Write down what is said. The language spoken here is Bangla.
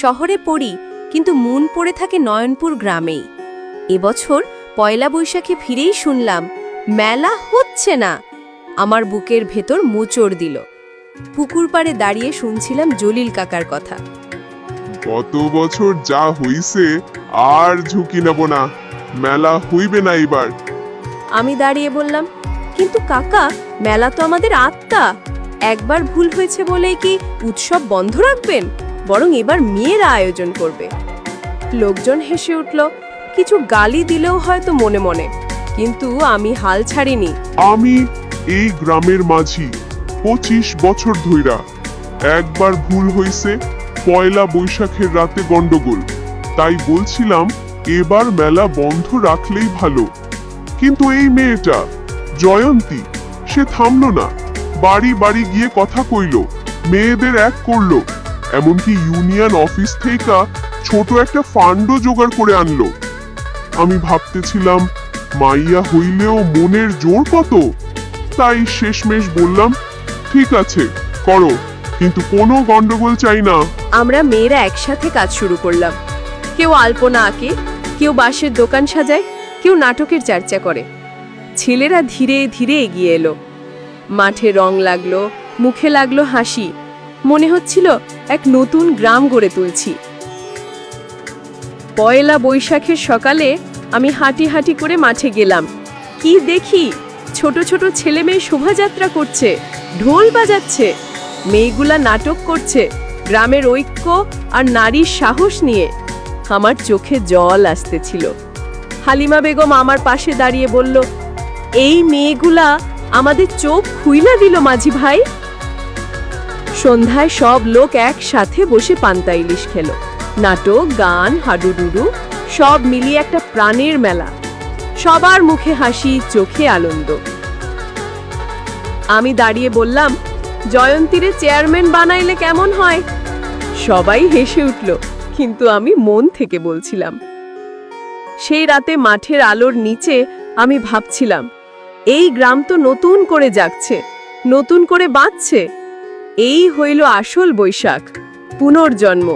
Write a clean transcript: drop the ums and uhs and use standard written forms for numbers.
শহরে পড়ি, কিন্তু মন পড়ে থাকে নয়নপুর গ্রামেই। এবছর পয়লা বৈশাখে ফিরেই শুনলাম মেলা হচ্ছে না। আমার বুকের ভেতর মোচড় দিল। পুকুর পাড়ে দাঁড়িয়ে শুনছিলাম জলিল কাকার কথা। গত বছর যা হইছে আর ঝুঁকি নেব না, মেলা হইবে না এবার। আমি দাঁড়িয়ে বললাম, কিন্তু কাকা, মেলা তো আমাদের আত্মা। একবার ভুল হয়েছে বলেই কি উৎসব বন্ধ রাখবেন? বরং এবার মেয়েরা আয়োজন করবে। লোকজন হেসে উঠল, কিছু গালি দিলেও হয়তো মনে মনে, কিন্তু আমি হাল ছাড়িনি। আমি এই গ্রামের মাঝি 25 বছর ধইরা। একবার ভুল হইছে, পয়লা বৈশাখের রাতে গন্ডগোল। তাই বলছিলাম এবার মেলা বন্ধ রাখলেই ভালো। কিন্তু এই মেয়েটা জয়ন্তী, সে থামলো না। বাড়ি বাড়ি গিয়ে কথা কইল, মেয়েদের এক করলো, এমনকি ইউনিয়ন অফিস থেকে ছোট একটা ফান্ডও জোগাড় করে আনলো। আমি ভাবতেছিলাম মাইয়া হইলেও মনের জোর কত। তাই শেষমেশ বললাম, ঠিক আছে করো, কিন্তু কোনো গন্ডগোল চাই না। আমরা মেয়েরা একসাথে কাজ শুরু করলাম। কেউ আলপনা আঁকে, কেউ বাঁশের দোকান সাজায়, কেউ নাটকের চর্চা করে। ছেলেরা ধীরে ধীরে এগিয়ে এলো। মাঠে রং লাগলো, মুখে লাগলো হাসি। মনে হচ্ছিল এক নতুন গ্রাম গড়ে তুলছি। পয়লা বৈশাখের সকালে আমি হাঁটি হাঁটি করে মাঠে গেলাম। কি দেখি, ছোট ছোট ছেলে মেয়ে শোভাযাত্রা করছে, ঢোল বাজাচ্ছে। মেয়েগুলা নাটক করছে গ্রামের ঐক্য আর নারীর সাহস নিয়ে। আমার চোখে জল আসতেছিল। হালিমা বেগম আমার পাশে দাঁড়িয়ে বলল, এই মেয়েগুলা আমাদের চোখ খুইলা দিল মাঝি ভাই। সন্ধ্যায় সব লোক একসাথে বসে পান্তা ইলিশ খেলো। নাটক, গান, হাডুডুডু সব মিলিয়ে একটা প্রাণের মেলা। সবার মুখে হাসি, চোখে আনন্দ। আমি দাঁড়িয়ে বললাম, জয়ন্তীরে চেয়ারম্যান বানাইলে কেমন হয়? সবাই হেসে উঠল, কিন্তু আমি মন থেকে বলছিলাম। সেই রাতে মাঠের আলোর নিচে আমি ভাবছিলাম, এই গ্রাম তো নতুন করে জাগছে, নতুন করে বাঁচছে। এই হইল আসল বৈশাখ, পুনর্জন্ম।